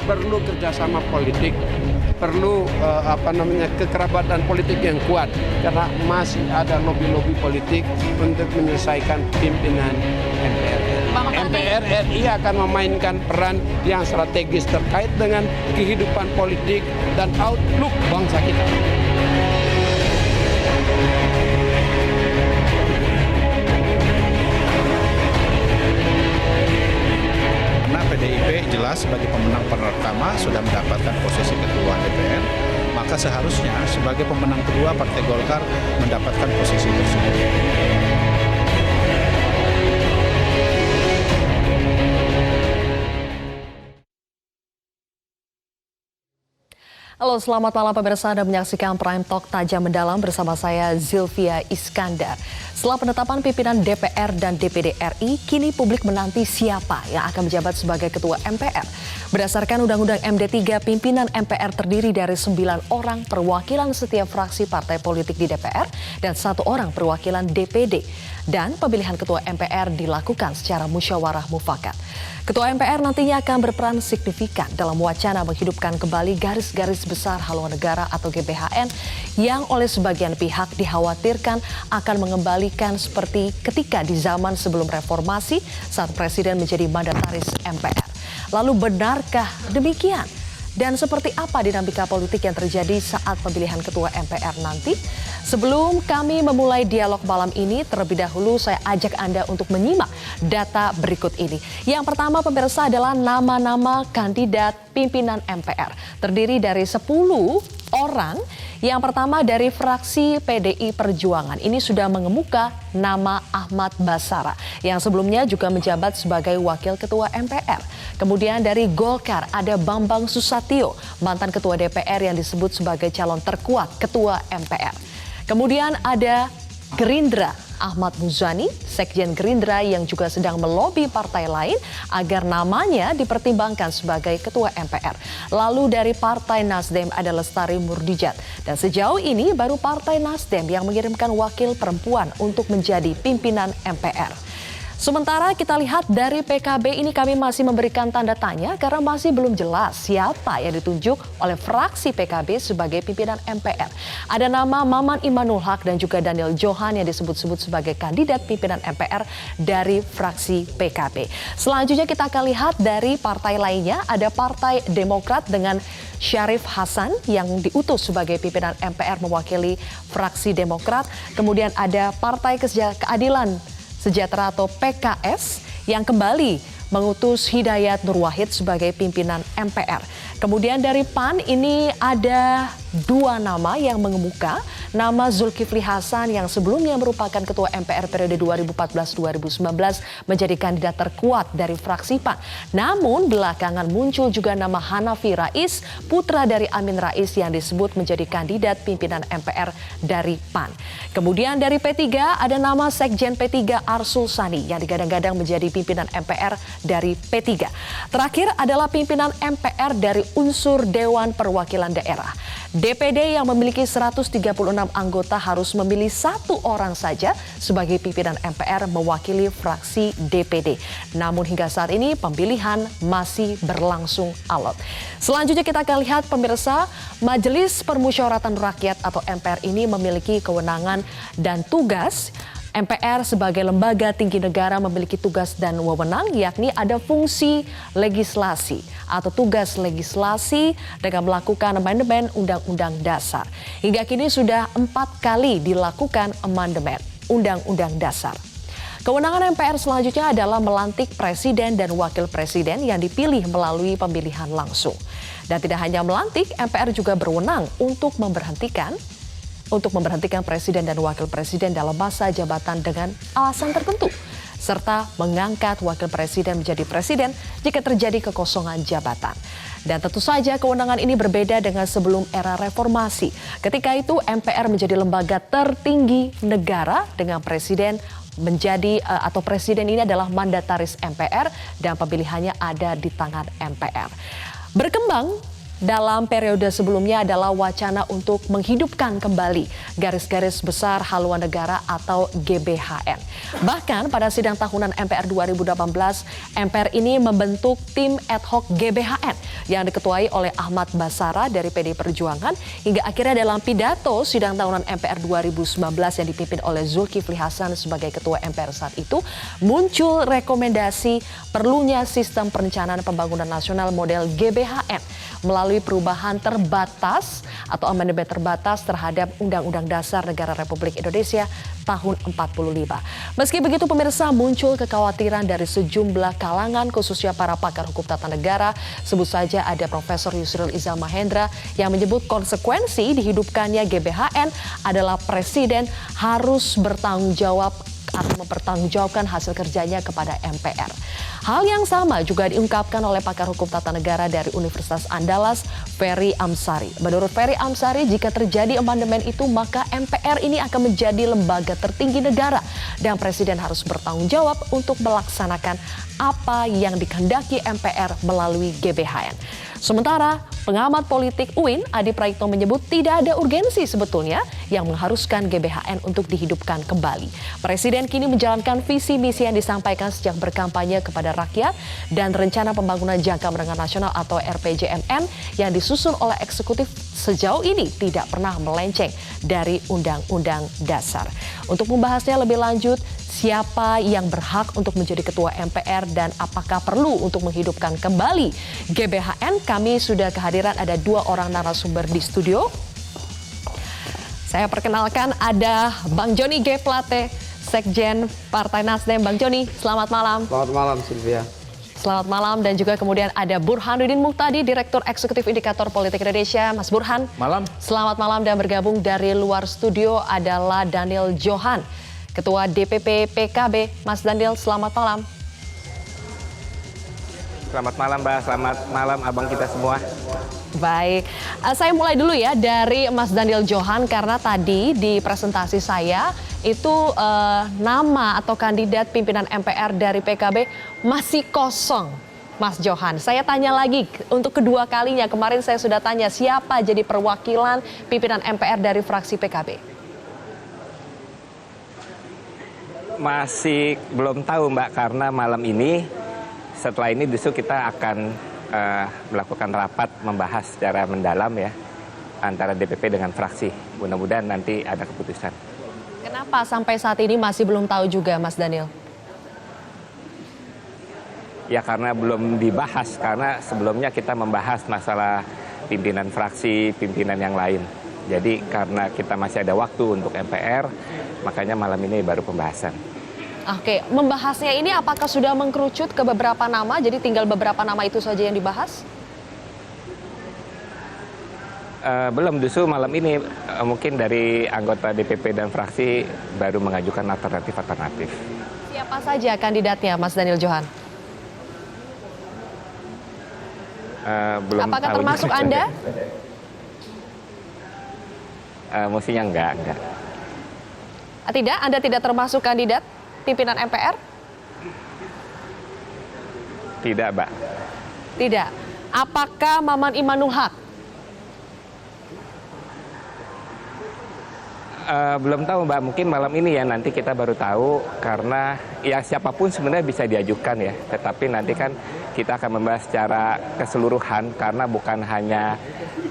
perlu kerjasama politik, perlu kekerabatan politik yang kuat karena masih ada lobi-lobi politik untuk menyelesaikan pimpinan MPR. MPR RI akan memainkan peran yang strategis terkait dengan kehidupan politik dan outlook bangsa kita. Karena PDIP jelas sebagai pemenang pertama sudah mendapatkan posisi ketua DPR, maka seharusnya sebagai pemenang kedua Partai Golkar mendapatkan posisi tersebut. Halo, selamat malam pemirsa. Anda menyaksikan Prime Talk Tajam Mendalam bersama saya Zilvia Iskandar. Setelah penetapan pimpinan DPR dan DPD RI, kini publik menanti siapa yang akan menjabat sebagai Ketua MPR. Berdasarkan Undang-Undang MD3, pimpinan MPR terdiri dari 9 orang perwakilan setiap fraksi partai politik di DPR dan 1 orang perwakilan DPD. Dan pemilihan Ketua MPR dilakukan secara musyawarah mufakat. Ketua MPR nantinya akan berperan signifikan dalam wacana menghidupkan kembali garis-garis besar haluan negara atau GBHN yang oleh sebagian pihak dikhawatirkan akan mengembalikan seperti ketika di zaman sebelum reformasi saat Presiden menjadi mandataris MPR. Lalu benarkah demikian? Dan seperti apa dinamika politik yang terjadi saat pemilihan Ketua MPR nanti? Sebelum kami memulai dialog malam ini, terlebih dahulu saya ajak Anda untuk menyimak data berikut ini. Yang pertama pemirsa adalah nama-nama kandidat pimpinan MPR. Terdiri dari 10 orang. Yang pertama dari fraksi PDI Perjuangan. Ini sudah mengemuka nama Ahmad Basara yang sebelumnya juga menjabat sebagai Wakil Ketua MPR. Kemudian dari Golkar ada Bambang Susatyo, mantan Ketua DPR yang disebut sebagai calon terkuat Ketua MPR. Kemudian ada Gerindra, Ahmad Muzani, Sekjen Gerindra yang juga sedang melobi partai lain agar namanya dipertimbangkan sebagai Ketua MPR. Lalu dari Partai Nasdem ada Lestari Murdijat. Dan sejauh ini baru Partai Nasdem yang mengirimkan wakil perempuan untuk menjadi pimpinan MPR. Sementara kita lihat dari PKB ini kami masih memberikan tanda tanya karena masih belum jelas siapa yang ditunjuk oleh fraksi PKB sebagai pimpinan MPR. Ada nama Maman Imanul Haq dan juga Daniel Johan yang disebut-sebut sebagai kandidat pimpinan MPR dari fraksi PKB. Selanjutnya kita akan lihat dari partai lainnya ada Partai Demokrat dengan Syarif Hasan yang diutus sebagai pimpinan MPR mewakili fraksi Demokrat. Kemudian ada Partai Keadilan Sejahtera atau PKS yang kembali mengutus Hidayat Nur Wahid sebagai pimpinan MPR. Kemudian dari PAN ini ada 2 nama yang mengemuka. Nama Zulkifli Hasan yang sebelumnya merupakan Ketua MPR periode 2014-2019 menjadi kandidat terkuat dari fraksi PAN. Namun belakangan muncul juga nama Hanafi Rais, putra dari Amin Rais yang disebut menjadi kandidat pimpinan MPR dari PAN. Kemudian dari P3 ada nama Sekjen P3 Arsul Sani yang digadang-gadang menjadi pimpinan MPR dari P3. Terakhir adalah pimpinan MPR dari unsur Dewan Perwakilan Daerah. DPD yang memiliki 136 anggota harus memilih 1 orang saja sebagai pimpinan MPR mewakili fraksi DPD. Namun hingga saat ini pemilihan masih berlangsung alot. Selanjutnya kita akan lihat pemirsa, Majelis Permusyawaratan Rakyat atau MPR ini memiliki kewenangan dan tugas. MPR sebagai lembaga tinggi negara memiliki tugas dan wewenang yakni ada fungsi legislasi atau tugas legislasi dengan melakukan amandemen Undang-Undang Dasar. Hingga kini sudah 4 kali dilakukan amandemen Undang-Undang Dasar. Kewenangan MPR selanjutnya adalah melantik presiden dan wakil presiden yang dipilih melalui pemilihan langsung. Dan tidak hanya melantik, MPR juga berwenang untuk memberhentikan presiden dan wakil presiden dalam masa jabatan dengan alasan tertentu, serta mengangkat wakil presiden menjadi presiden jika terjadi kekosongan jabatan. Dan tentu saja kewenangan ini berbeda dengan sebelum era reformasi. Ketika itu MPR menjadi lembaga tertinggi negara dengan presiden atau presiden ini adalah mandataris MPR dan pemilihannya ada di tangan MPR. Berkembang dalam periode sebelumnya adalah wacana untuk menghidupkan kembali garis-garis besar haluan negara atau GBHN. Bahkan pada sidang tahunan MPR 2018, MPR ini membentuk tim ad hoc GBHN yang diketuai oleh Ahmad Basara dari PD Perjuangan, hingga akhirnya dalam pidato sidang tahunan MPR 2019 yang dipimpin oleh Zulkifli Hasan sebagai ketua MPR saat itu, muncul rekomendasi perlunya sistem perencanaan pembangunan nasional model GBHN melalui perubahan terbatas atau amandemen terbatas terhadap Undang-Undang Dasar Negara Republik Indonesia tahun 45. Meski begitu pemirsa, muncul kekhawatiran dari sejumlah kalangan khususnya para pakar hukum tata negara. Sebut saja ada Profesor Yusril Iza Mahendra yang menyebut konsekuensi dihidupkannya GBHN adalah Presiden harus bertanggung jawab atau mempertanggungjawabkan hasil kerjanya kepada MPR. Hal yang sama juga diungkapkan oleh pakar hukum tata negara dari Universitas Andalas, Ferry Amsari. Menurut Ferry Amsari, jika terjadi amandemen itu maka MPR ini akan menjadi lembaga tertinggi negara dan Presiden harus bertanggung jawab untuk melaksanakan apa yang dikehendaki MPR melalui GBHN. Sementara pengamat politik UIN Adi Praitno menyebut tidak ada urgensi sebetulnya yang mengharuskan GBHN untuk dihidupkan kembali. Presiden kini menjalankan visi misi yang disampaikan sejak berkampanye kepada rakyat dan rencana pembangunan jangka menengah nasional atau RPJMN yang disusun oleh eksekutif sejauh ini tidak pernah melenceng dari Undang-Undang Dasar. Untuk membahasnya lebih lanjut, siapa yang berhak untuk menjadi ketua MPR dan apakah perlu untuk menghidupkan kembali GBHN? Kami sudah kehadiran ada dua orang narasumber di studio. Saya perkenalkan ada Bang Joni G. Plate, Sekjen Partai Nasdem. Bang Joni, selamat malam. Selamat malam, Sylvia. Selamat malam, dan juga kemudian ada Burhanuddin Muhtadi, Direktur Eksekutif Indikator Politik Indonesia. Mas Burhan. Malam. Selamat malam, dan bergabung dari luar studio adalah Daniel Johan, Ketua DPP PKB. Mas Daniel, selamat malam. Selamat malam Mbak, selamat malam abang kita semua. Baik, saya mulai dulu ya dari Mas Daniel Johan, karena tadi di presentasi saya itu nama atau kandidat pimpinan MPR dari PKB masih kosong. Mas Johan, saya tanya lagi untuk kedua kalinya. Kemarin saya sudah tanya siapa jadi perwakilan pimpinan MPR dari fraksi PKB. Masih belum tahu Mbak, karena malam ini setelah ini justru kita akan melakukan rapat membahas secara mendalam ya antara DPP dengan fraksi. Mudah-mudahan nanti ada keputusan. Kenapa sampai saat ini masih belum tahu juga, Mas Daniel? Ya karena belum dibahas, karena sebelumnya kita membahas masalah pimpinan fraksi, pimpinan yang lain. Jadi karena kita masih ada waktu untuk MPR, makanya malam ini baru pembahasan. Oke, membahasnya ini apakah sudah mengkerucut ke beberapa nama, jadi tinggal beberapa nama itu saja yang dibahas? Belum, justru malam ini mungkin dari anggota DPP dan fraksi baru mengajukan alternatif-alternatif. Siapa saja kandidatnya, Mas Daniel Johan? Belum apakah tahu termasuk juga. Anda? Mestinya enggak. Tidak, Anda tidak termasuk kandidat pimpinan MPR? Tidak, Mbak. Tidak. Apakah Maman Imanul Haq? Belum tahu Mbak, mungkin malam ini ya nanti kita baru tahu, karena ya siapapun sebenarnya bisa diajukan ya, tetapi nanti kan kita akan membahas secara keseluruhan, karena bukan hanya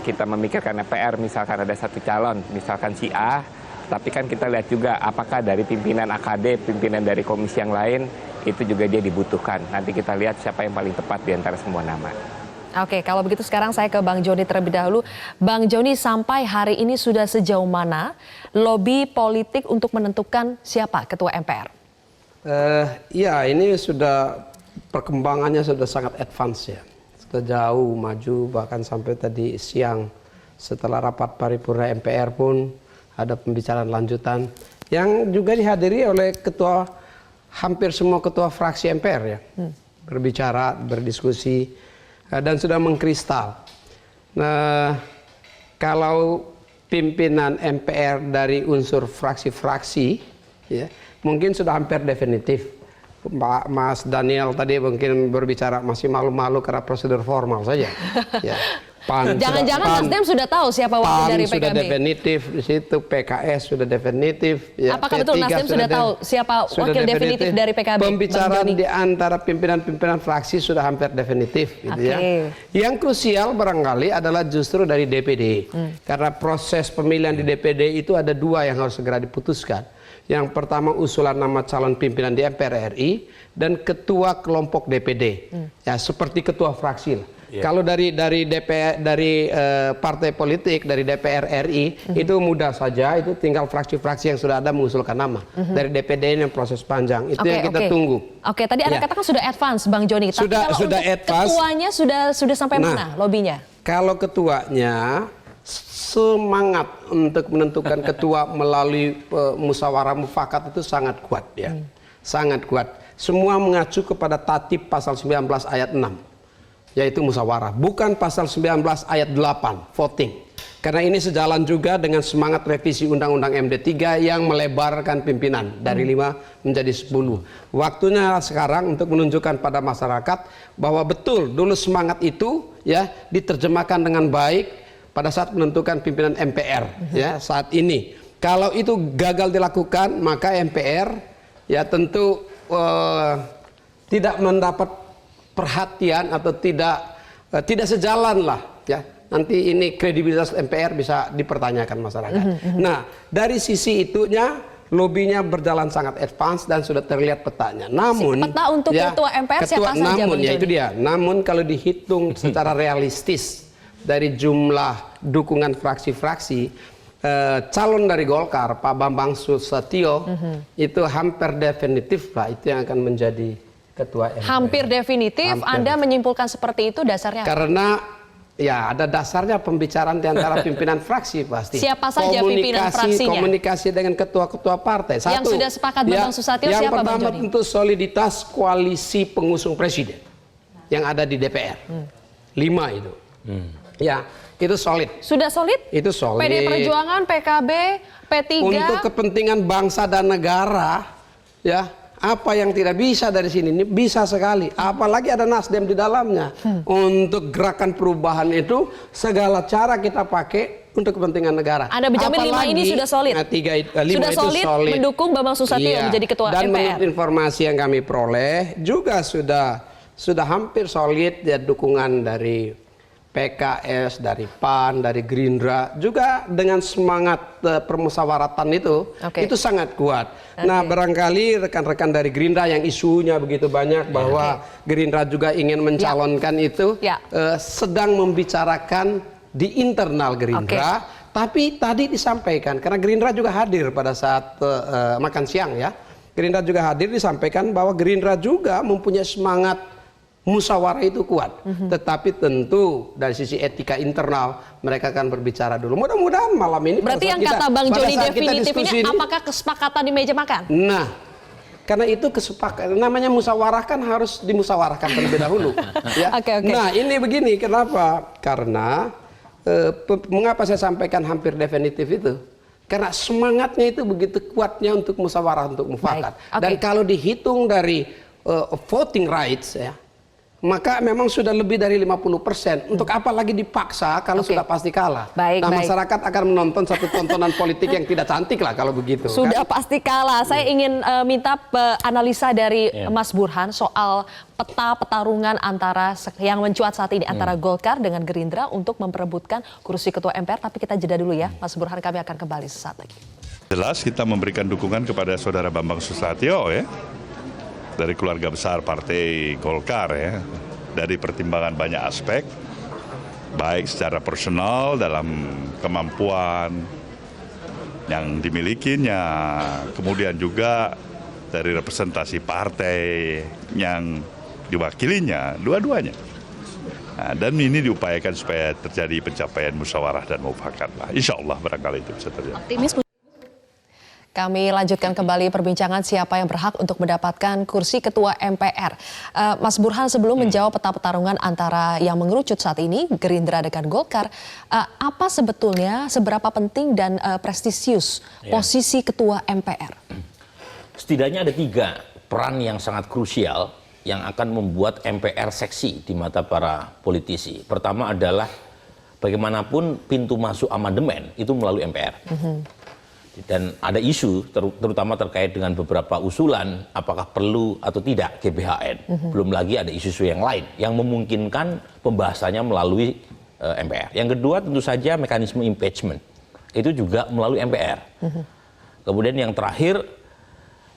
kita memikirkan MPR misalkan ada satu calon, misalkan si A, tapi kan kita lihat juga apakah dari pimpinan AKD, pimpinan dari komisi yang lain, itu juga dia dibutuhkan. Nanti kita lihat siapa yang paling tepat di antara semua nama. Oke, kalau begitu sekarang saya ke Bang Joni terlebih dahulu. Bang Joni, sampai hari ini sudah sejauh mana lobi politik untuk menentukan siapa ketua MPR? Ya, ini sudah perkembangannya sudah sangat advance ya. Sudah jauh maju, bahkan sampai tadi siang setelah rapat paripurna MPR pun ada pembicaraan lanjutan yang juga dihadiri oleh hampir semua ketua fraksi MPR ya. Berbicara, berdiskusi, dan sudah mengkristal. Nah, kalau pimpinan MPR dari unsur fraksi-fraksi, ya, mungkin sudah hampir definitif. Mas Daniel tadi mungkin berbicara masih malu-malu karena prosedur formal saja. Ya. Jangan-jangan Nasdem sudah tahu siapa wakil PAN dari sudah PKB. definitif di situ, PKS sudah definitif. Ya, Apakah betul Nasdem sudah tahu siapa wakil definitif dari PKB? Pembicaraan di antara pimpinan-pimpinan fraksi sudah hampir definitif, gitu ya. Yang krusial barangkali adalah justru dari DPD, karena proses pemilihan di DPD itu ada dua yang harus segera diputuskan. Yang pertama usulan nama calon pimpinan di MPR RI dan ketua kelompok DPD, ya seperti ketua fraksi lah. Kalau dari DPR, dari partai politik, dari DPR RI itu mudah saja, itu tinggal fraksi-fraksi yang sudah ada mengusulkan nama. Dari DPD ini proses panjang, itu yang kita tunggu. Oke, tadi Anda katakan sudah advance, Bang Joni. Tapi kalau sudah untuk advance. ketuanya sudah sampai mana lobbynya? Kalau ketuanya semangat untuk menentukan ketua melalui musyawarah mufakat itu sangat kuat, ya, sangat kuat. Semua mengacu kepada Tatib pasal 19 ayat 6. Yaitu musyawarah, bukan pasal 19 ayat 8 voting. Karena ini sejalan juga dengan semangat revisi Undang-Undang MD3 yang melebarkan pimpinan dari 5 menjadi 10. Waktunya sekarang untuk menunjukkan pada masyarakat bahwa betul dulu semangat itu ya diterjemahkan dengan baik pada saat menentukan pimpinan MPR ya saat ini. Kalau itu gagal dilakukan, maka MPR ya tentu tidak mendapat perhatian atau tidak sejalan lah ya, nanti ini kredibilitas MPR bisa dipertanyakan masyarakat. Nah dari sisi itunya lobbynya berjalan sangat advance dan sudah terlihat petanya. Namun peta untuk ya, ketua MPR siapa saja? Namun ya itu dia. Namun kalau dihitung secara realistis dari jumlah dukungan fraksi-fraksi, calon dari Golkar Pak Bambang Susatyo itu hampir definitif lah itu yang akan menjadi ketua MPR. Hampir definitif, Anda menyimpulkan seperti itu dasarnya? Karena ya ada dasarnya pembicaraan di antara pimpinan fraksi pasti. Siapa saja pimpinan fraksinya? Komunikasi dengan ketua-ketua partai. Satu, yang sudah sepakat Bambang Susatyo yang siapa, pertama Bang Joni? tentu soliditas koalisi pengusung presiden yang ada di DPR. 5 itu. Ya, itu solid. Sudah solid? Itu solid. PD Perjuangan, PKB, P3. Untuk kepentingan bangsa dan negara, ya. Apa yang tidak bisa dari sini ini bisa sekali. Apalagi ada Nasdem di dalamnya. Untuk gerakan perubahan itu segala cara kita pakai untuk kepentingan negara. Anda menjamin 5 ini sudah solid? Nah, 5 sudah itu solid mendukung Bambang Susatyo menjadi ketua dan MPR. menurut informasi yang kami peroleh juga sudah hampir solid ya dukungan dari PKS, dari PAN, dari Gerindra juga dengan semangat permusyawaratan itu sangat kuat. Nah barangkali rekan-rekan dari Gerindra yang isunya begitu banyak bahwa Gerindra juga ingin mencalonkan itu sedang membicarakan di internal Gerindra. Tapi tadi disampaikan karena Gerindra juga hadir pada saat makan siang ya. Gerindra juga hadir disampaikan bahwa Gerindra juga mempunyai semangat musyawarah itu kuat, tetapi tentu dari sisi etika internal mereka akan berbicara dulu. Mudah-mudahan malam ini. Berarti yang kata Bang Joni definitif ini apakah kesepakatan di meja makan? Nah, karena itu kesepakatan. Namanya musyawarah kan harus dimusyawarahkan terlebih dahulu. Ya. Nah ini begini, kenapa? Karena mengapa saya sampaikan hampir definitif itu? Karena semangatnya itu begitu kuatnya untuk musyawarah, untuk mufakat. Dan kalau dihitung dari voting rights ya, maka memang sudah lebih dari 50%. Untuk apa lagi dipaksa kalau sudah pasti kalah? Masyarakat akan menonton satu tontonan politik yang tidak cantik lah kalau begitu. Sudah pasti kalah. Saya ingin minta analisa dari Mas Burhan soal peta pertarungan antara yang mencuat saat ini antara Golkar dengan Gerindra untuk memperebutkan kursi ketua MPR. Tapi kita jeda dulu ya, Mas Burhan. Kami akan kembali sesaat lagi. Jelas kita memberikan dukungan kepada saudara Bambang Susatyo ya. Dari keluarga besar Partai Golkar ya, dari pertimbangan banyak aspek, baik secara personal dalam kemampuan yang dimilikinya, kemudian juga dari representasi partai yang diwakilinya, dua-duanya. Nah, dan ini diupayakan supaya terjadi pencapaian musyawarah dan mufakat lah. Insya Allah barangkali itu bisa terjadi. Kami lanjutkan kembali perbincangan siapa yang berhak untuk mendapatkan kursi ketua MPR. Mas Burhan, sebelum menjawab peta pertarungan antara yang mengerucut saat ini, Gerindra dengan Golkar, apa sebetulnya seberapa penting dan prestisius posisi ketua MPR? Setidaknya ada 3 peran yang sangat krusial yang akan membuat MPR seksi di mata para politisi. Pertama adalah bagaimanapun pintu masuk amandemen itu melalui MPR. Dan ada isu terutama terkait dengan beberapa usulan apakah perlu atau tidak GBHN. Belum lagi ada isu-isu yang lain yang memungkinkan pembahasannya melalui MPR. Yang kedua tentu saja mekanisme impeachment. Itu juga melalui MPR. Kemudian yang terakhir,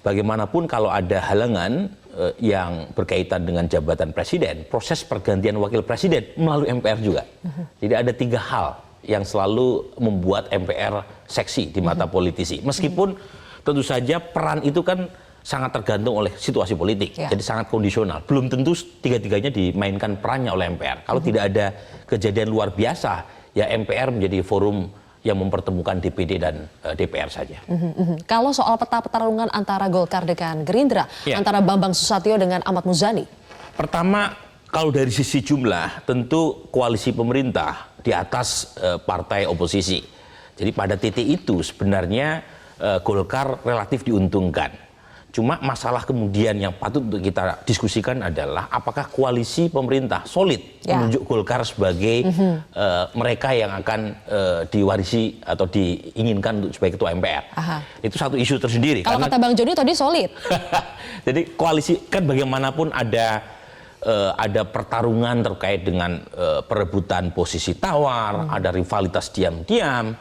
bagaimanapun kalau ada halangan yang berkaitan dengan jabatan presiden, proses pergantian wakil presiden melalui MPR juga. Jadi ada 3 hal yang selalu membuat MPR seksi di mata politisi. Meskipun tentu saja peran itu kan sangat tergantung oleh situasi politik. Jadi sangat kondisional. Belum tentu tiga-tiganya dimainkan perannya oleh MPR. Kalau tidak ada kejadian luar biasa, ya MPR menjadi forum yang mempertemukan DPD dan DPR saja. Kalau soal peta pertarungan antara Golkar dengan Gerindra, antara Bambang Susatyo dengan Ahmad Muzani. Pertama, kalau dari sisi jumlah, tentu koalisi pemerintah di atas partai oposisi. Jadi pada titik itu sebenarnya Golkar relatif diuntungkan. Cuma masalah kemudian yang patut untuk kita diskusikan adalah apakah koalisi pemerintah solid menunjuk Golkar sebagai mereka yang akan diwarisi atau diinginkan untuk sebagai ketua MPR. Itu satu isu tersendiri. Kalau kata Bang Joni tadi solid. Jadi koalisi kan bagaimanapun ada pertarungan terkait dengan perebutan posisi tawar, ada rivalitas diam-diam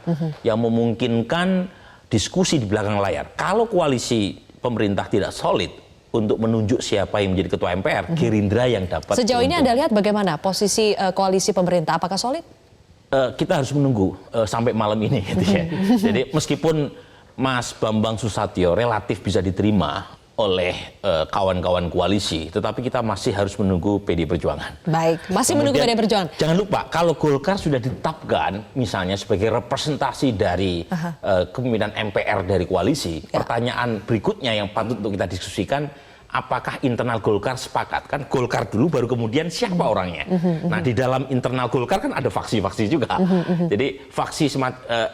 yang memungkinkan diskusi di belakang layar. Kalau koalisi pemerintah tidak solid untuk menunjuk siapa yang menjadi ketua MPR, Gerindra yang dapat. Sejauh ini Anda lihat bagaimana posisi koalisi pemerintah, apakah solid? Kita harus menunggu sampai malam ini. Gitu ya. Jadi meskipun Mas Bambang Susatyo relatif bisa diterima oleh kawan-kawan koalisi, tetapi kita masih harus menunggu PD Perjuangan. Baik, masih menunggu PD Perjuangan. Jangan lupa, kalau Golkar sudah ditetapkan misalnya sebagai representasi dari kepemimpinan MPR dari koalisi, pertanyaan berikutnya yang patut untuk kita diskusikan, apakah internal Golkar sepakat? Kan Golkar dulu baru kemudian siapa orangnya. Nah, di dalam internal Golkar kan ada faksi-faksi juga. Jadi faksi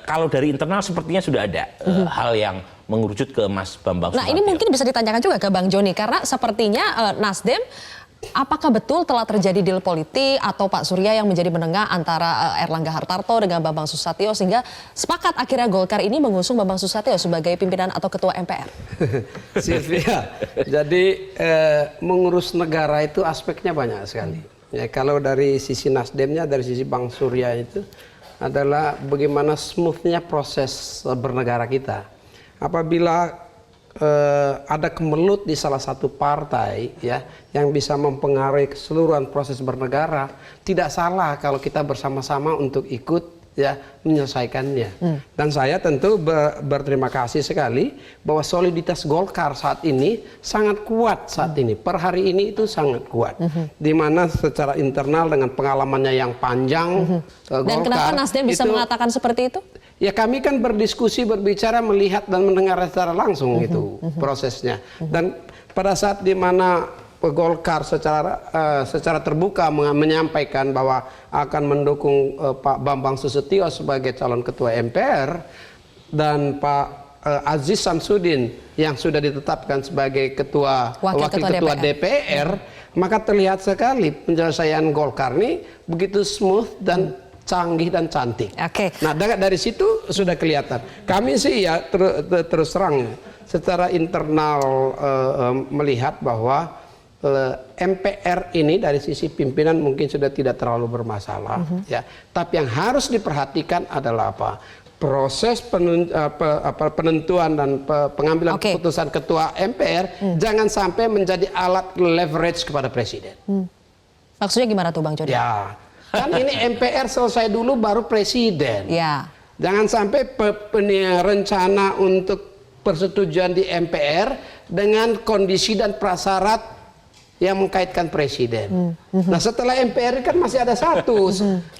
kalau dari internal sepertinya sudah ada hal yang mengerucut ke Mas Bambang Susatyo. Nah, ini mungkin bisa ditanyakan juga ke Bang Joni, karena sepertinya Nasdem, apakah betul telah terjadi deal politik atau Pak Surya yang menjadi menengah antara Erlangga Hartarto dengan Bambang Susatyo sehingga sepakat akhirnya Golkar ini mengusung Bambang Susatyo sebagai pimpinan atau ketua MPR? Sylvia, jadi mengurus negara itu aspeknya banyak sekali. Ya, kalau dari sisi Nasdemnya, dari sisi Bang Surya itu adalah bagaimana smoothnya proses bernegara kita. Apabila ada kemelut di salah satu partai ya yang bisa mempengaruhi keseluruhan proses bernegara, tidak salah kalau kita bersama-sama untuk ikut ya menyelesaikannya. Dan saya tentu berterima kasih sekali bahwa soliditas Golkar saat ini sangat kuat saat ini. Per hari ini itu sangat kuat. Di mana secara internal dengan pengalamannya yang panjang Golkar. Dan kenapa Nasdem bisa mengatakan seperti itu? Ya kami kan berdiskusi, berbicara, melihat dan mendengar secara langsung gitu prosesnya. Dan pada saat di mana Golkar secara terbuka menyampaikan bahwa akan mendukung Pak Bambang Susatyo sebagai calon ketua MPR dan Pak Aziz Samsudin yang sudah ditetapkan sebagai wakil ketua DPR, maka terlihat sekali penyelesaian Golkar ini begitu smooth dan canggih dan cantik. Nah, dari situ sudah kelihatan. Kami sih ya terus terang secara internal melihat bahwa MPR ini dari sisi pimpinan mungkin sudah tidak terlalu bermasalah, ya. Tapi yang harus diperhatikan adalah apa? Proses penentuan dan pengambilan keputusan ketua MPR jangan sampai menjadi alat leverage kepada presiden. Maksudnya gimana tuh Bang Joni? Ya. Kan ini MPR selesai dulu baru presiden. Ya. Jangan sampai rencana untuk persetujuan di MPR dengan kondisi dan prasyarat yang mengkaitkan presiden. Nah, setelah MPR kan masih ada satu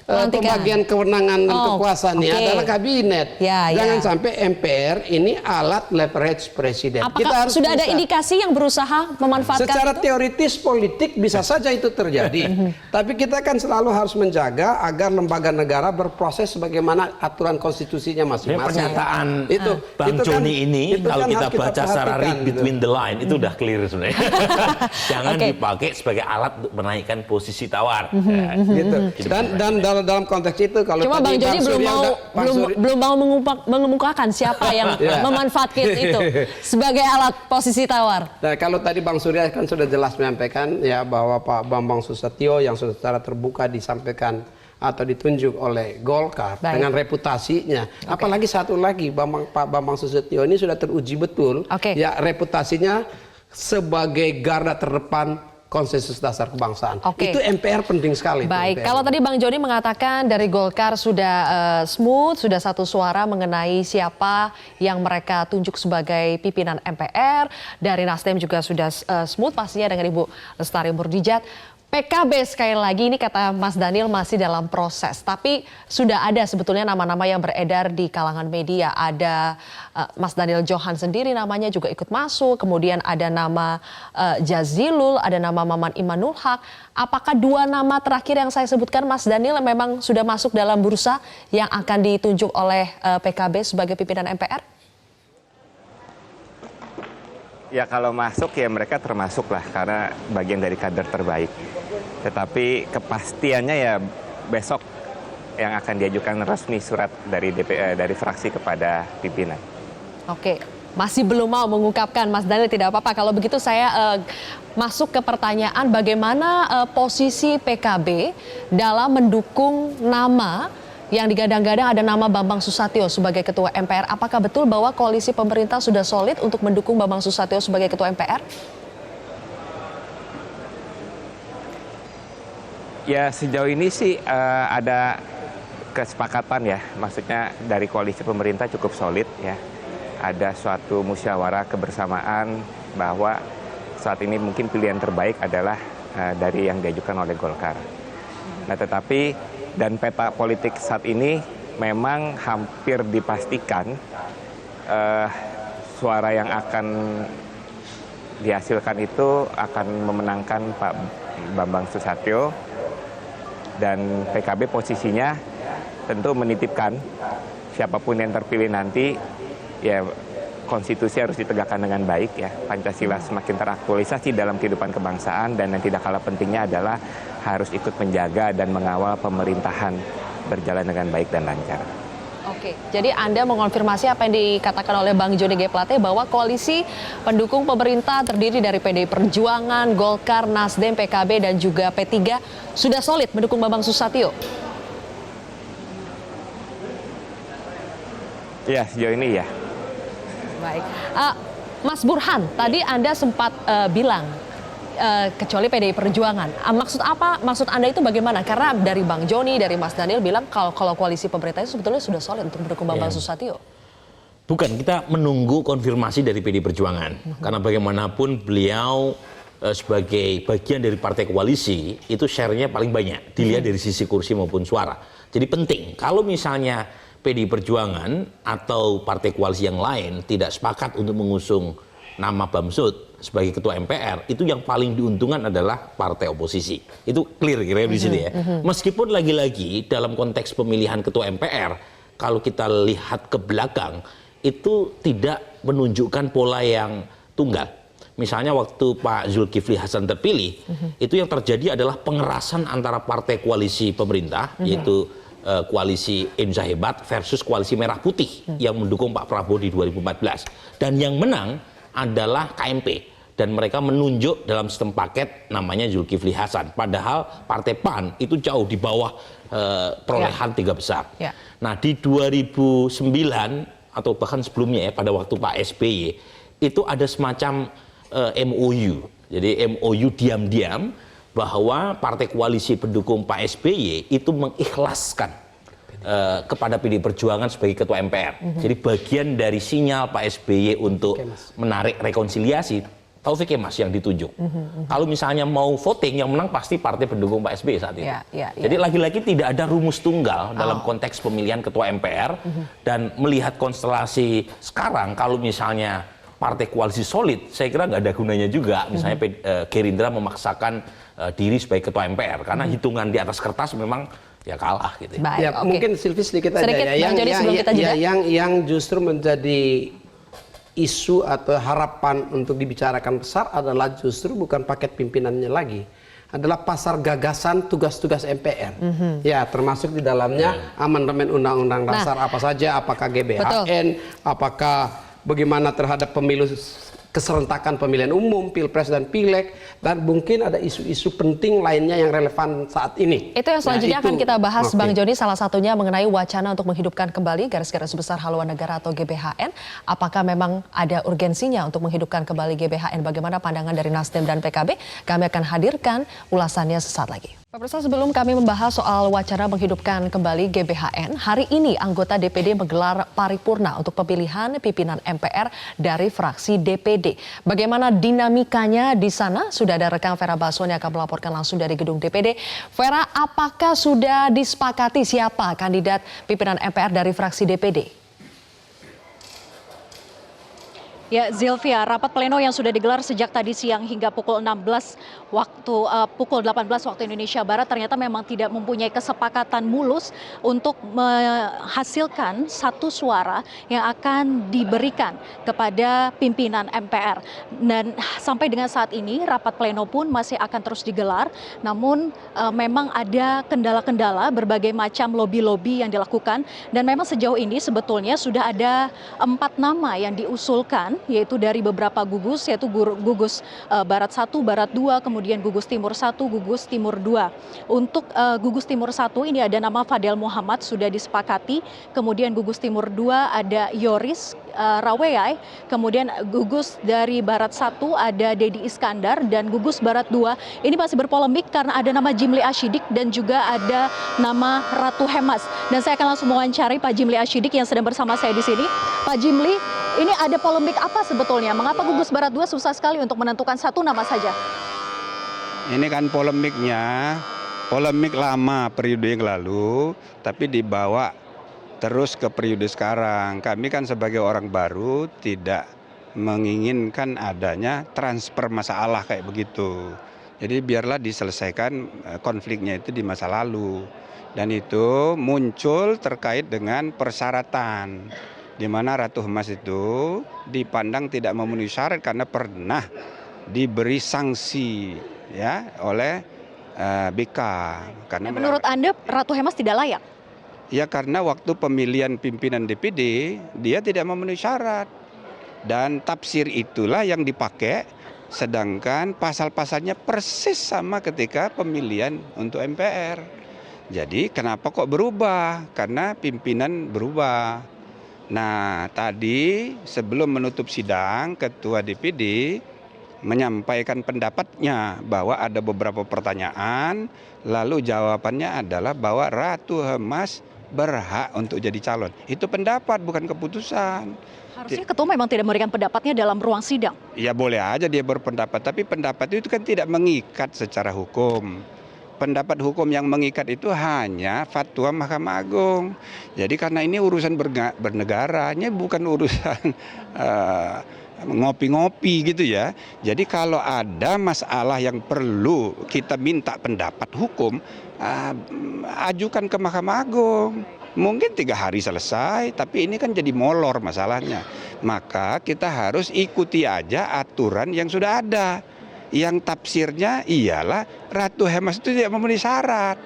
pembagian kewenangan dan kekuasaan ini adalah kabinet. Jangan sampai MPR ini alat leverage presiden. Apakah kita harus sudah ada indikasi yang berusaha memanfaatkan secara itu? teoritis politik bisa saja itu terjadi. Tapi kita kan selalu harus menjaga agar lembaga negara berproses sebagaimana aturan konstitusinya masing-masing. Pernyataan itu Bang Joni ini kalau kita baca secara read gitu. between the line itu udah clear sebenarnya. Jangan dipakai sebagai alat untuk menaikkan posisi tawar. Gitu. Dan dalam konteks itu kalau Cuma Bang tadi Joni belum mau mengemukakan siapa yang memanfaatkan itu sebagai alat posisi tawar. Nah, kalau tadi Bang Surya kan sudah jelas menyampaikan ya bahwa Pak Bambang Susatyo yang sudah secara terbuka disampaikan atau ditunjuk oleh Golkar dengan reputasinya. Apalagi satu lagi Pak Bambang Susatyo ini sudah teruji betul ya reputasinya sebagai garda terdepan konsensus dasar kebangsaan. Itu MPR penting sekali. Baik, kalau tadi Bang Joni mengatakan dari Golkar sudah smooth, sudah satu suara mengenai siapa yang mereka tunjuk sebagai pimpinan MPR. Dari Nasdem juga sudah smooth pastinya dengan Ibu Lestari Murdijat. PKB sekali lagi ini kata Mas Daniel masih dalam proses, tapi sudah ada sebetulnya nama-nama yang beredar di kalangan media. Ada Mas Daniel Johan sendiri namanya juga ikut masuk, kemudian ada nama Jazilul, ada nama Maman Imanul Haq. Apakah dua nama terakhir yang saya sebutkan Mas Daniel memang sudah masuk dalam bursa yang akan ditunjuk oleh PKB sebagai pimpinan MPR? Ya kalau masuk ya mereka termasuk lah karena bagian dari kader terbaik. Tetapi kepastiannya ya besok yang akan diajukan resmi surat dari dari fraksi kepada pimpinan. Oke, masih belum mau mengungkapkan Mas Daniel, tidak apa-apa. Kalau begitu saya masuk ke pertanyaan bagaimana posisi PKB dalam mendukung nama yang digadang-gadang ada nama Bambang Susatyo sebagai Ketua MPR. Apakah betul bahwa koalisi pemerintah sudah solid untuk mendukung Bambang Susatyo sebagai Ketua MPR? Ya sejauh ini sih ada kesepakatan ya, maksudnya dari koalisi pemerintah cukup solid ya. Ada suatu musyawarah kebersamaan bahwa saat ini mungkin pilihan terbaik adalah dari yang diajukan oleh Golkar. Nah tetapi dan peta politik saat ini memang hampir dipastikan suara yang akan dihasilkan itu akan memenangkan Pak Bambang Susatyo, dan PKB posisinya tentu menitipkan siapapun yang terpilih nanti ya konstitusi harus ditegakkan dengan baik ya, Pancasila semakin teraktualisasi dalam kehidupan kebangsaan, dan yang tidak kalah pentingnya adalah harus ikut menjaga dan mengawal pemerintahan berjalan dengan baik dan lancar. Oke, jadi Anda mengonfirmasi apa yang dikatakan oleh Bang Joni G. Plate bahwa koalisi pendukung pemerintah terdiri dari PDI Perjuangan, Golkar, Nasdem, PKB dan juga P3 sudah solid mendukung Bambang Susatyo? Ya, sejauh ini ya. Baik, Mas Burhan, tadi Anda sempat bilang kecuali PDI Perjuangan. Maksud apa? Maksud Anda itu bagaimana? Karena dari Bang Joni, dari Mas Daniel bilang kalau koalisi pemerintah itu sebetulnya sudah solid untuk mendukung Bambang Susatyo. Bukan, kita menunggu konfirmasi dari PDI Perjuangan. Karena bagaimanapun beliau sebagai bagian dari partai koalisi itu share-nya paling banyak dilihat dari sisi kursi maupun suara. Jadi penting kalau misalnya PDI Perjuangan atau partai koalisi yang lain tidak sepakat untuk mengusung nama Bamsud sebagai ketua MPR, itu yang paling diuntungkan adalah partai oposisi. Itu clear kira-kira di sini ya. Meskipun lagi-lagi dalam konteks pemilihan ketua MPR, kalau kita lihat ke belakang, itu tidak menunjukkan pola yang tunggal. Misalnya waktu Pak Zulkifli Hasan terpilih, itu yang terjadi adalah pengerasan antara partai koalisi pemerintah, yaitu koalisi Indonesia Hebat versus koalisi Merah Putih yang mendukung Pak Prabowo di 2014. Dan yang menang adalah KMP. Dan mereka menunjuk dalam sistem paket namanya Zulkifli Hasan. Padahal Partai PAN itu jauh di bawah perolehan tiga besar. Nah di 2009 atau bahkan sebelumnya ya pada waktu Pak SBY itu ada semacam MOU. Jadi MOU diam-diam bahwa partai koalisi pendukung Pak SBY itu mengikhlaskan kepada PDI Perjuangan sebagai ketua MPR. Jadi bagian dari sinyal Pak SBY untuk menarik rekonsiliasi, Taufik Kemas yang ditunjuk. Kalau misalnya mau voting, yang menang pasti partai pendukung Pak SBY saat itu. Jadi lagi-lagi tidak ada rumus tunggal dalam konteks pemilihan ketua MPR. Dan melihat konstelasi sekarang, kalau misalnya partai koalisi solid, saya kira nggak ada gunanya juga. Misalnya Gerindra memaksakan diri sebagai ketua MPR. Karena hitungan di atas kertas memang ya kalah gitu. Baik, ya mungkin Silvi sedikit aja ya. Yang justru menjadi isu atau harapan untuk dibicarakan besar adalah justru bukan paket pimpinannya lagi, adalah pasar gagasan tugas-tugas MPR. Ya, termasuk di dalamnya amandemen Undang-Undang Dasar apa saja, apakah GBHN, apakah bagaimana terhadap pemilu keserentakan pemilihan umum, pilpres dan pileg, dan mungkin ada isu-isu penting lainnya yang relevan saat ini. Itu yang selanjutnya akan kita bahas, Bang Joni, salah satunya mengenai wacana untuk menghidupkan kembali Garis-Garis Besar Haluan Negara atau GBHN. Apakah memang ada urgensinya untuk menghidupkan kembali GBHN? Bagaimana pandangan dari Nasdem dan PKB? Kami akan hadirkan ulasannya sesaat lagi. Pemirsa, sebelum kami membahas soal wacana menghidupkan kembali GBHN, hari ini anggota DPD menggelar paripurna untuk pemilihan pimpinan MPR dari fraksi DPD. Bagaimana dinamikanya di sana? Sudah ada rekan Vera Baswan yang akan melaporkan langsung dari gedung DPD. Vera, apakah sudah disepakati siapa kandidat pimpinan MPR dari fraksi DPD? Ya, Zilvia, rapat pleno yang sudah digelar sejak tadi siang hingga pukul 18 pukul 18 waktu Indonesia Barat ternyata memang tidak mempunyai kesepakatan mulus untuk menghasilkan satu suara yang akan diberikan kepada pimpinan MPR. Dan sampai dengan saat ini rapat pleno pun masih akan terus digelar, namun memang ada kendala-kendala berbagai macam lobi-lobi yang dilakukan, dan memang sejauh ini sebetulnya sudah ada 4 nama yang diusulkan, yaitu dari beberapa gugus, yaitu gugus Barat 1, Barat 2, kemudian gugus Timur 1, gugus Timur 2. Untuk gugus Timur 1 ini ada nama Fadel Muhammad sudah disepakati, kemudian gugus Timur 2 ada Yoris Raweyai, kemudian gugus dari Barat 1 ada Dedi Iskandar, dan gugus Barat 2 ini masih berpolemik karena ada nama Jimli Ashidik dan juga ada nama Ratu Hemas. Dan saya akan langsung mewawancari Pak Jimli Ashidik yang sedang bersama saya di sini. Pak Jimli, ini ada polemik apa sebetulnya? Mengapa gugus Barat 2 susah sekali untuk menentukan satu nama saja? Ini kan polemik lama periode yang lalu, tapi dibawa terus ke periode sekarang. Kami kan sebagai orang baru tidak menginginkan adanya transfer masalah kayak begitu. Jadi biarlah diselesaikan konfliknya itu di masa lalu. Dan itu muncul terkait dengan persyaratan, di mana Ratu Hemas itu dipandang tidak memenuhi syarat karena pernah diberi sanksi ya oleh BK. Karena menurut Anda Ratu Hemas tidak layak? Ya, karena waktu pemilihan pimpinan DPD dia tidak memenuhi syarat, dan tafsir itulah yang dipakai, sedangkan pasal-pasalnya persis sama ketika pemilihan untuk MPR. Jadi kenapa kok berubah? Karena pimpinan berubah. Nah, tadi sebelum menutup sidang, Ketua DPD menyampaikan pendapatnya bahwa ada beberapa pertanyaan, lalu jawabannya adalah bahwa Ratu Hemas berhak untuk jadi calon. Itu pendapat, bukan keputusan. Harusnya ketua memang tidak memberikan pendapatnya dalam ruang sidang. Ya boleh aja dia berpendapat, tapi pendapat itu kan tidak mengikat secara hukum. Pendapat hukum yang mengikat itu hanya fatwa Mahkamah Agung. Jadi karena ini urusan bernegara, ini bukan urusan ngopi-ngopi gitu ya. Jadi kalau ada masalah yang perlu kita minta pendapat hukum, ajukan ke Mahkamah Agung. Mungkin 3 hari selesai, tapi ini kan jadi molor masalahnya. Maka kita harus ikuti aja aturan yang sudah ada. Yang tafsirnya ialah Ratu Hemas itu tidak memenuhi syarat.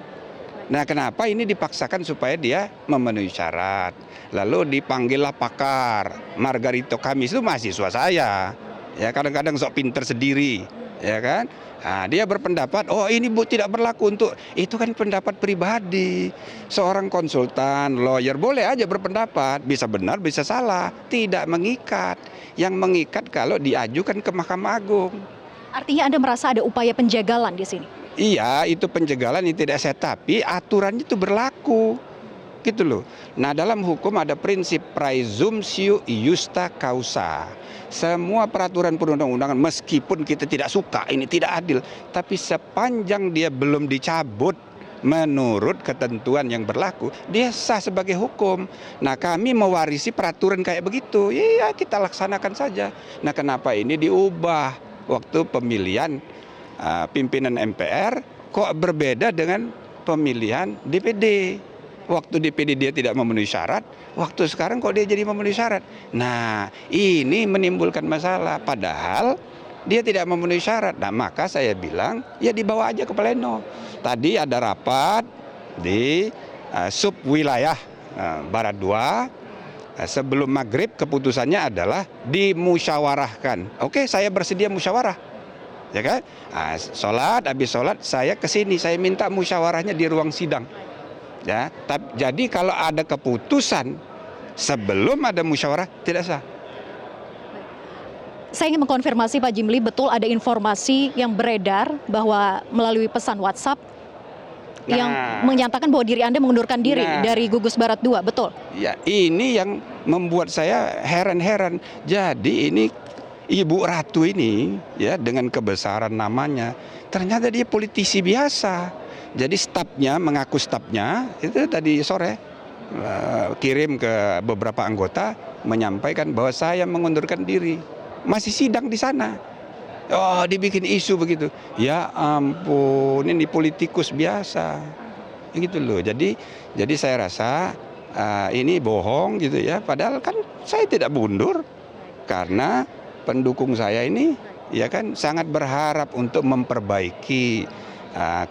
Nah, kenapa ini dipaksakan supaya dia memenuhi syarat? Lalu dipanggillah pakar. Margarito Kamis itu mahasiswa saya. Ya, kadang-kadang sok pinter sendiri, ya kan? Nah, dia berpendapat, oh ini tidak berlaku untuk, itu kan pendapat pribadi. Seorang konsultan, lawyer boleh aja berpendapat, bisa benar, bisa salah, tidak mengikat. Yang mengikat kalau diajukan ke Mahkamah Agung. Artinya Anda merasa ada upaya penjagalan di sini? Iya, itu penjagalan yang tidak sehat, tapi aturannya itu berlaku. Gitu loh. Nah, dalam hukum ada prinsip praesumptio iusta causa. Semua peraturan perundang-undangan meskipun kita tidak suka, ini tidak adil, tapi sepanjang dia belum dicabut menurut ketentuan yang berlaku, dia sah sebagai hukum. Nah, kami mewarisi peraturan kayak begitu. Iya, kita laksanakan saja. Nah, kenapa ini diubah? Waktu pemilihan pimpinan MPR kok berbeda dengan pemilihan DPD. Waktu DPD dia tidak memenuhi syarat, waktu sekarang kok dia jadi memenuhi syarat. Nah, ini menimbulkan masalah. Padahal dia tidak memenuhi syarat. Nah, maka saya bilang, ya dibawa aja ke pleno. Tadi ada rapat di sub wilayah Barat 2. Sebelum maghrib keputusannya adalah dimusyawarahkan. Oke, saya bersedia musyawarah, ya kan? Habis sholat saya ke sini, saya minta musyawarahnya di ruang sidang. Ya, jadi kalau ada keputusan sebelum ada musyawarah tidak sah. Saya ingin mengkonfirmasi Pak Jimli, betul ada informasi yang beredar bahwa melalui pesan WhatsApp yang menyatakan bahwa diri Anda mengundurkan diri dari Gugus Barat 2, betul? Ya, ini yang membuat saya heran-heran. Jadi ini Ibu Ratu ini ya dengan kebesaran namanya, ternyata dia politisi biasa. Jadi stafnya, mengaku stafnya itu tadi sore kirim ke beberapa anggota menyampaikan bahwa saya mengundurkan diri. Masih sidang di sana. Oh, dibikin isu begitu. Ya ampun, ini politikus biasa. Gitu loh. Jadi saya rasa ini bohong gitu ya. Padahal kan saya tidak mundur karena pendukung saya ini ya kan sangat berharap untuk memperbaiki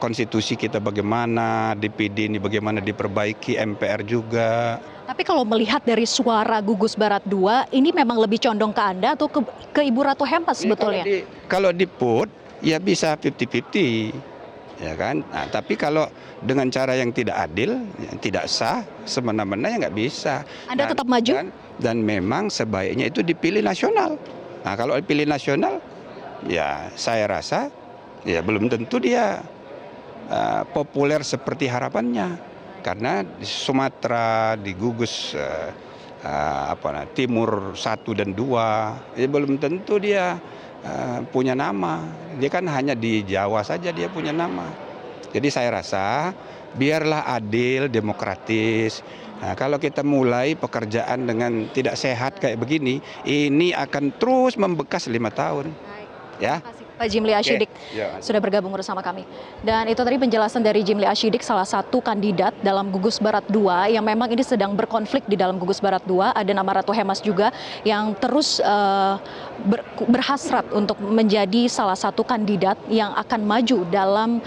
konstitusi kita bagaimana, DPD ini bagaimana diperbaiki, MPR juga. Tapi kalau melihat dari suara Gugus Barat 2, ini memang lebih condong ke Anda atau ke Ibu Ratu Hemas sebetulnya? Kalau diput, ya bisa 50-50, ya kan. Nah, tapi kalau dengan cara yang tidak adil, yang tidak sah, semena-mena ya nggak bisa. Anda tetap maju? Dan memang sebaiknya itu dipilih nasional. Nah, kalau dipilih nasional, ya saya rasa ya belum tentu dia populer seperti harapannya. Karena di Sumatera, di Gugus Timur 1 dan 2, ya belum tentu dia punya nama. Dia kan hanya di Jawa saja dia punya nama. Jadi saya rasa biarlah adil, demokratis. Nah, kalau kita mulai pekerjaan dengan tidak sehat kayak begini, ini akan terus membekas 5 tahun. Ya. Pak Jimli Asyidik sudah bergabung bersama kami. Dan itu tadi penjelasan dari Jimli Asyidik, salah satu kandidat dalam Gugus Barat 2 yang memang ini sedang berkonflik di dalam Gugus Barat 2. Ada nama Ratu Hemas juga yang terus berhasrat untuk menjadi salah satu kandidat yang akan maju dalam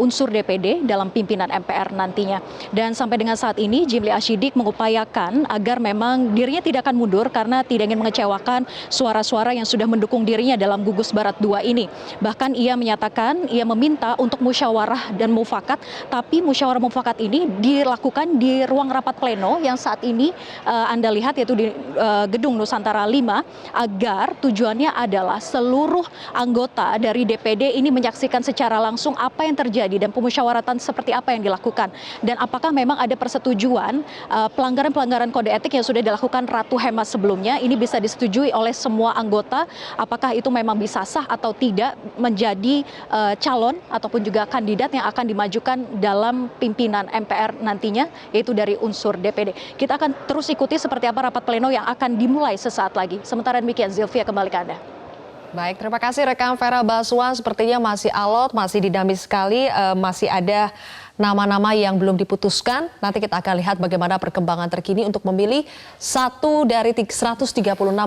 unsur DPD dalam pimpinan MPR nantinya. Dan sampai dengan saat ini Jimli Asyidik mengupayakan agar memang dirinya tidak akan mundur karena tidak ingin mengecewakan suara-suara yang sudah mendukung dirinya dalam Gugus Barat 2 ini. Bahkan ia menyatakan, ia meminta untuk musyawarah dan mufakat, tapi musyawarah mufakat ini dilakukan di ruang rapat pleno yang saat ini Anda lihat yaitu di Gedung Nusantara 5, agar tujuannya adalah seluruh anggota dari DPD ini menyaksikan secara langsung apa yang terjadi dan pemusyawaratan seperti apa yang dilakukan. Dan apakah memang ada persetujuan pelanggaran-pelanggaran kode etik yang sudah dilakukan Ratu Hemas sebelumnya, ini bisa disetujui oleh semua anggota, apakah itu memang bisa sah atau tidak menjadi calon ataupun juga kandidat yang akan dimajukan dalam pimpinan MPR nantinya, yaitu dari unsur DPD. Kita akan terus ikuti seperti apa rapat pleno yang akan dimulai sesaat lagi. Sementara demikian, Zilvia, kembali ke Anda. Baik, terima kasih rekan Vera Baswan. Sepertinya masih alot, masih dinamis sekali, masih ada nama-nama yang belum diputuskan. Nanti kita akan lihat bagaimana perkembangan terkini untuk memilih satu dari 136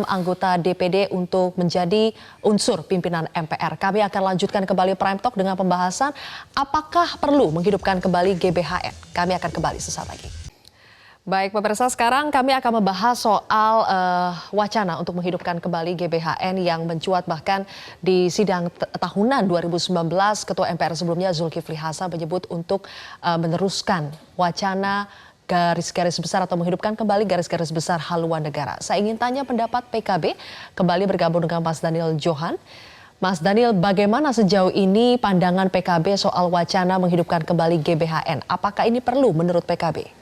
anggota DPD untuk menjadi unsur pimpinan MPR. Kami akan lanjutkan kembali Prime Talk dengan pembahasan apakah perlu menghidupkan kembali GBHN. Kami akan kembali sesaat lagi. Baik pemirsa, sekarang kami akan membahas soal wacana untuk menghidupkan kembali GBHN yang mencuat bahkan di sidang tahunan 2019. Ketua MPR sebelumnya Zulkifli Hasan menyebut untuk meneruskan wacana garis-garis besar atau menghidupkan kembali garis-garis besar haluan negara. Saya ingin tanya pendapat PKB, kembali bergabung dengan Mas Daniel Johan. Mas Daniel, bagaimana sejauh ini pandangan PKB soal wacana menghidupkan kembali GBHN? Apakah ini perlu menurut PKB?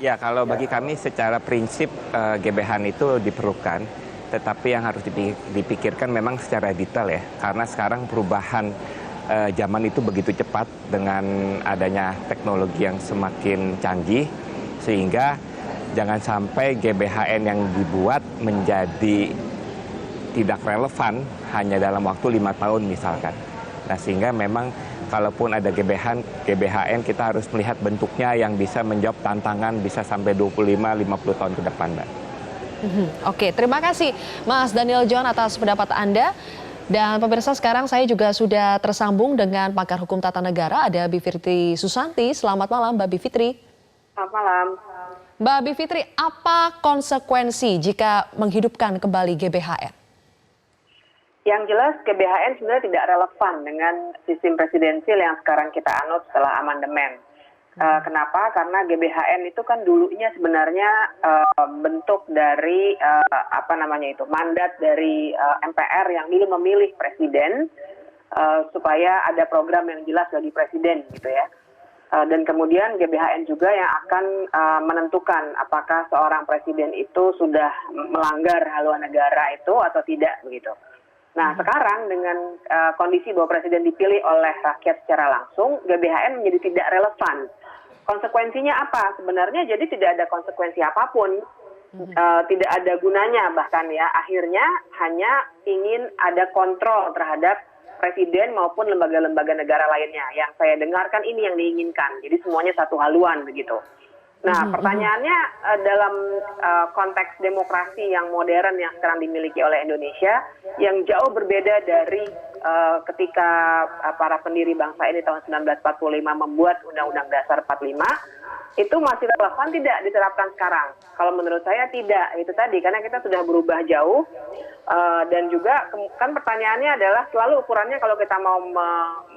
Ya, kalau bagi kami secara prinsip GBHN itu diperlukan, tetapi yang harus dipikirkan memang secara detail ya, karena sekarang perubahan zaman itu begitu cepat dengan adanya teknologi yang semakin canggih, sehingga jangan sampai GBHN yang dibuat menjadi tidak relevan hanya dalam waktu 5 tahun misalkan. Nah, sehingga memang kalaupun ada GBHN kita harus melihat bentuknya yang bisa menjawab tantangan bisa sampai 25-50 tahun ke depan, Mbak. Oke, terima kasih Mas Daniel John atas pendapat Anda. Dan pemirsa, sekarang saya juga sudah tersambung dengan pakar hukum tata negara, ada Bivitri Susanti. Selamat malam, Mbak Bivitri. Selamat malam. Mbak Bivitri, apa konsekuensi jika menghidupkan kembali GBHN? Yang jelas GBHN sebenarnya tidak relevan dengan sistem presidensil yang sekarang kita anut setelah amandemen. Kenapa? Karena GBHN itu kan dulunya sebenarnya bentuk dari mandat dari MPR yang dulu memilih presiden supaya ada program yang jelas bagi presiden gitu ya. Dan kemudian GBHN juga yang akan menentukan apakah seorang presiden itu sudah melanggar haluan negara itu atau tidak begitu. Nah sekarang dengan kondisi bahwa presiden dipilih oleh rakyat secara langsung, GBHN menjadi tidak relevan. Konsekuensinya apa? Sebenarnya jadi tidak ada konsekuensi apapun, tidak ada gunanya bahkan ya. Akhirnya hanya ingin ada kontrol terhadap presiden maupun lembaga-lembaga negara lainnya. Yang saya dengarkan ini yang diinginkan. Jadi semuanya satu haluan begitu. Nah pertanyaannya dalam konteks demokrasi yang modern yang sekarang dimiliki oleh Indonesia, yang jauh berbeda dari ketika para pendiri bangsa ini tahun 1945 membuat Undang-Undang Dasar 45, itu masih relevan tidak diterapkan sekarang? Kalau menurut saya tidak, itu tadi, karena kita sudah berubah jauh, dan juga kan pertanyaannya adalah selalu ukurannya kalau kita mau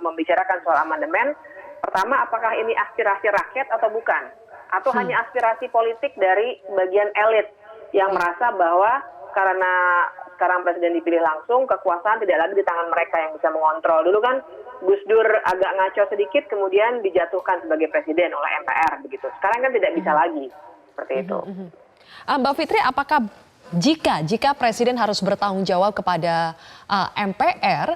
membicarakan soal amandemen, pertama apakah ini aspirasi rakyat atau bukan? Atau hanya aspirasi politik dari bagian elit yang merasa bahwa karena sekarang presiden dipilih langsung, kekuasaan tidak lagi di tangan mereka yang bisa mengontrol. Dulu kan Gus Dur agak ngaco sedikit, kemudian dijatuhkan sebagai presiden oleh MPR begitu. Sekarang kan tidak bisa lagi seperti itu. Mbak Fitri, apakah jika presiden harus bertanggung jawab kepada MPR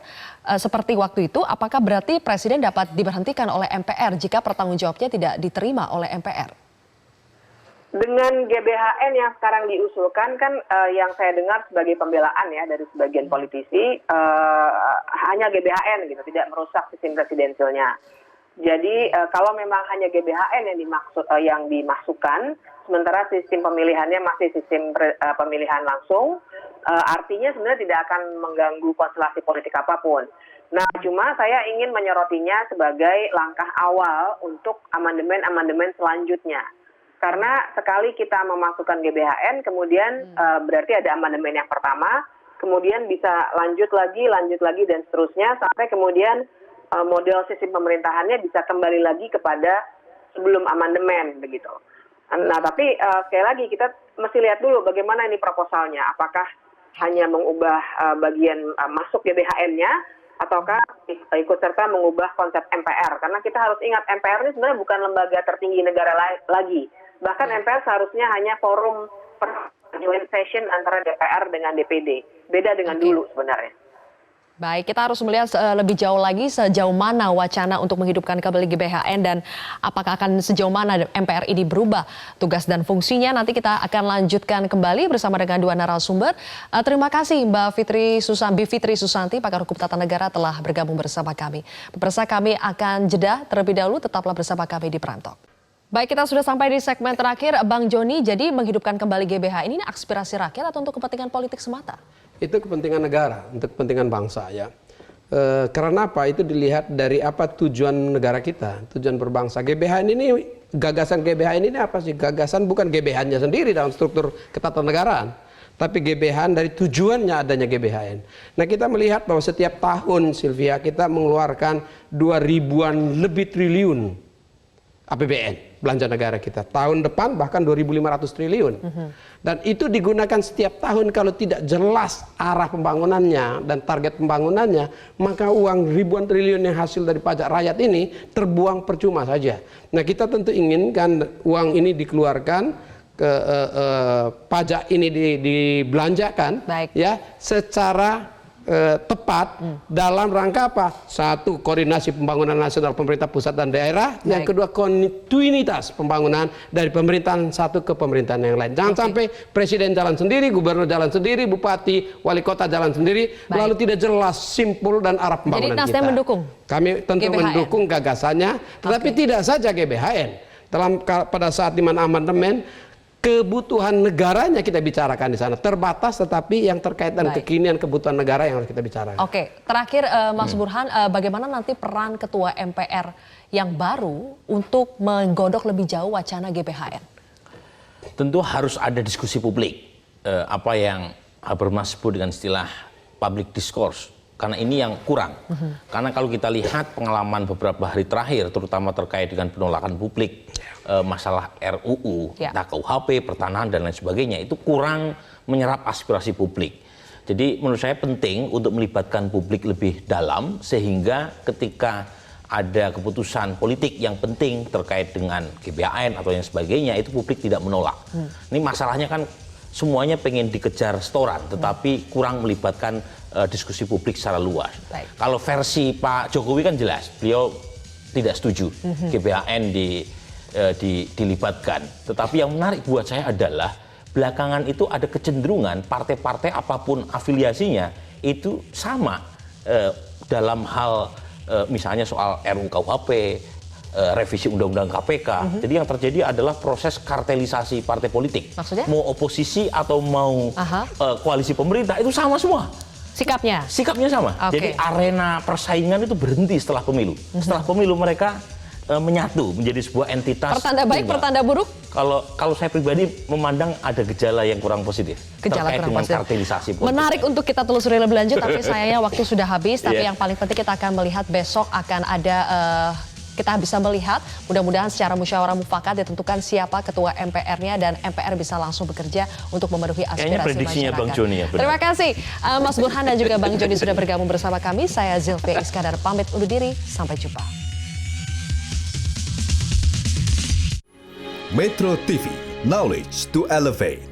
seperti waktu itu, apakah berarti presiden dapat diberhentikan oleh MPR jika pertanggungjawabnya tidak diterima oleh MPR? Dengan GBHN yang sekarang diusulkan kan yang saya dengar sebagai pembelaan ya dari sebagian politisi, hanya GBHN gitu, tidak merusak sistem presidensilnya. Jadi kalau memang hanya GBHN yang dimasukkan, sementara sistem pemilihannya masih sistem pemilihan langsung, artinya sebenarnya tidak akan mengganggu konstelasi politik apapun. Nah, cuma saya ingin menyorotinya sebagai langkah awal untuk amandemen-amandemen selanjutnya. Karena sekali kita memasukkan GBHN, kemudian berarti ada amandemen yang pertama, kemudian bisa lanjut lagi, dan seterusnya, sampai kemudian model sistem pemerintahannya bisa kembali lagi kepada sebelum amandemen, begitu. Nah, tapi sekali lagi kita mesti lihat dulu bagaimana ini proposalnya. Apakah hanya mengubah bagian masuk GBHN-nya, ataukah ikut serta mengubah konsep MPR. Karena kita harus ingat, MPR ini sebenarnya bukan lembaga tertinggi negara lagi. Bahkan MPR seharusnya hanya forum joint session antara DPR dengan DPD. Beda dengan dulu sebenarnya. Baik, kita harus melihat lebih jauh lagi sejauh mana wacana untuk menghidupkan kembali GBHN dan apakah akan sejauh mana MPR ini berubah tugas dan fungsinya. Nanti kita akan lanjutkan kembali bersama dengan dua narasumber. Terima kasih Mbak Bivitri Susanti, pakar hukum tata negara telah bergabung bersama kami. Pemirsa, kami akan jeda terlebih dahulu, tetaplah bersama kami di Prime Talk. Baik, kita sudah sampai di segmen terakhir. Bang Joni, jadi menghidupkan kembali GBHN ini aspirasi rakyat atau untuk kepentingan politik semata? Itu kepentingan negara, untuk kepentingan bangsa ya. Karena apa? Itu dilihat dari apa tujuan negara kita, tujuan berbangsa. GBHN ini, gagasan GBHN ini apa sih? Gagasan bukan GBHN-nya sendiri dalam struktur ketatanegaraan, tapi GBHN dari tujuannya adanya GBHN. Nah, kita melihat bahwa setiap tahun, Sylvia, kita mengeluarkan 2.000-an lebih triliun APBN, belanja negara kita. Tahun depan bahkan 2.500 triliun. Dan itu digunakan setiap tahun. Kalau tidak jelas arah pembangunannya dan target pembangunannya, maka uang ribuan triliun yang hasil dari pajak rakyat ini terbuang percuma saja. Nah, kita tentu inginkan uang ini dikeluarkan, pajak ini dibelanjakan ya secara tepat dalam rangka apa? Satu, koordinasi pembangunan nasional pemerintah pusat dan daerah. Yang kedua, kontinuitas pembangunan dari pemerintahan satu ke pemerintahan yang lain. Jangan sampai presiden jalan sendiri, gubernur jalan sendiri, bupati, wali kota jalan sendiri, lalu tidak jelas simpul dan arah pembangunan. Jadi Nasdem mendukung? Kami tentu GBHN mendukung gagasannya, tetapi tidak saja GBHN. Pada saat di mana amandemen, kebutuhan negaranya kita bicarakan di sana, terbatas tetapi yang terkait dengan kekinian kebutuhan negara yang harus kita bicarakan. Oke, terakhir Mas Burhan, bagaimana nanti peran Ketua MPR yang baru untuk menggodok lebih jauh wacana GBHN? Tentu harus ada diskusi publik, apa yang Habermas sebut dengan istilah public discourse. Karena ini yang kurang. Karena kalau kita lihat pengalaman beberapa hari terakhir, terutama terkait dengan penolakan publik, masalah RUU, KUHP, pertanahan, dan lain sebagainya, itu kurang menyerap aspirasi publik. Jadi menurut saya penting untuk melibatkan publik lebih dalam, sehingga ketika ada keputusan politik yang penting terkait dengan GBHN atau yang sebagainya, itu publik tidak menolak. Ini masalahnya kan semuanya pengen dikejar setoran, tetapi kurang melibatkan diskusi publik secara luas. Kalau versi Pak Jokowi kan jelas, beliau tidak setuju GBHN dilibatkan. Tetapi yang menarik buat saya adalah belakangan itu ada kecenderungan partai-partai apapun afiliasinya itu sama dalam hal misalnya soal RUU KUHP, revisi Undang-Undang KPK. Jadi yang terjadi adalah proses kartelisasi partai politik. Maksudnya? Mau oposisi atau mau koalisi pemerintah itu sama semua. Sikapnya? Sikapnya sama. Jadi arena persaingan itu berhenti setelah pemilu. Setelah pemilu mereka menyatu menjadi sebuah entitas. Pertanda baik, pertanda buruk? Kalau saya pribadi memandang ada gejala yang kurang positif. Gejala terkait kurang dengan positif. kartelisasi politik. Menarik untuk kita telusuri lebih lanjut, tapi sayangnya waktu sudah habis. Tapi yang paling penting kita akan melihat besok akan ada kita bisa melihat mudah-mudahan secara musyawarah mufakat ditentukan siapa ketua MPR-nya dan MPR bisa langsung bekerja untuk memenuhi aspirasi masyarakat. Bang Joni, ya, terima kasih Mas Burhan dan juga Bang Joni sudah bergabung bersama kami. Saya Zilvia Iskandar pamit undur diri. Sampai jumpa. Metro TV, knowledge to elevate.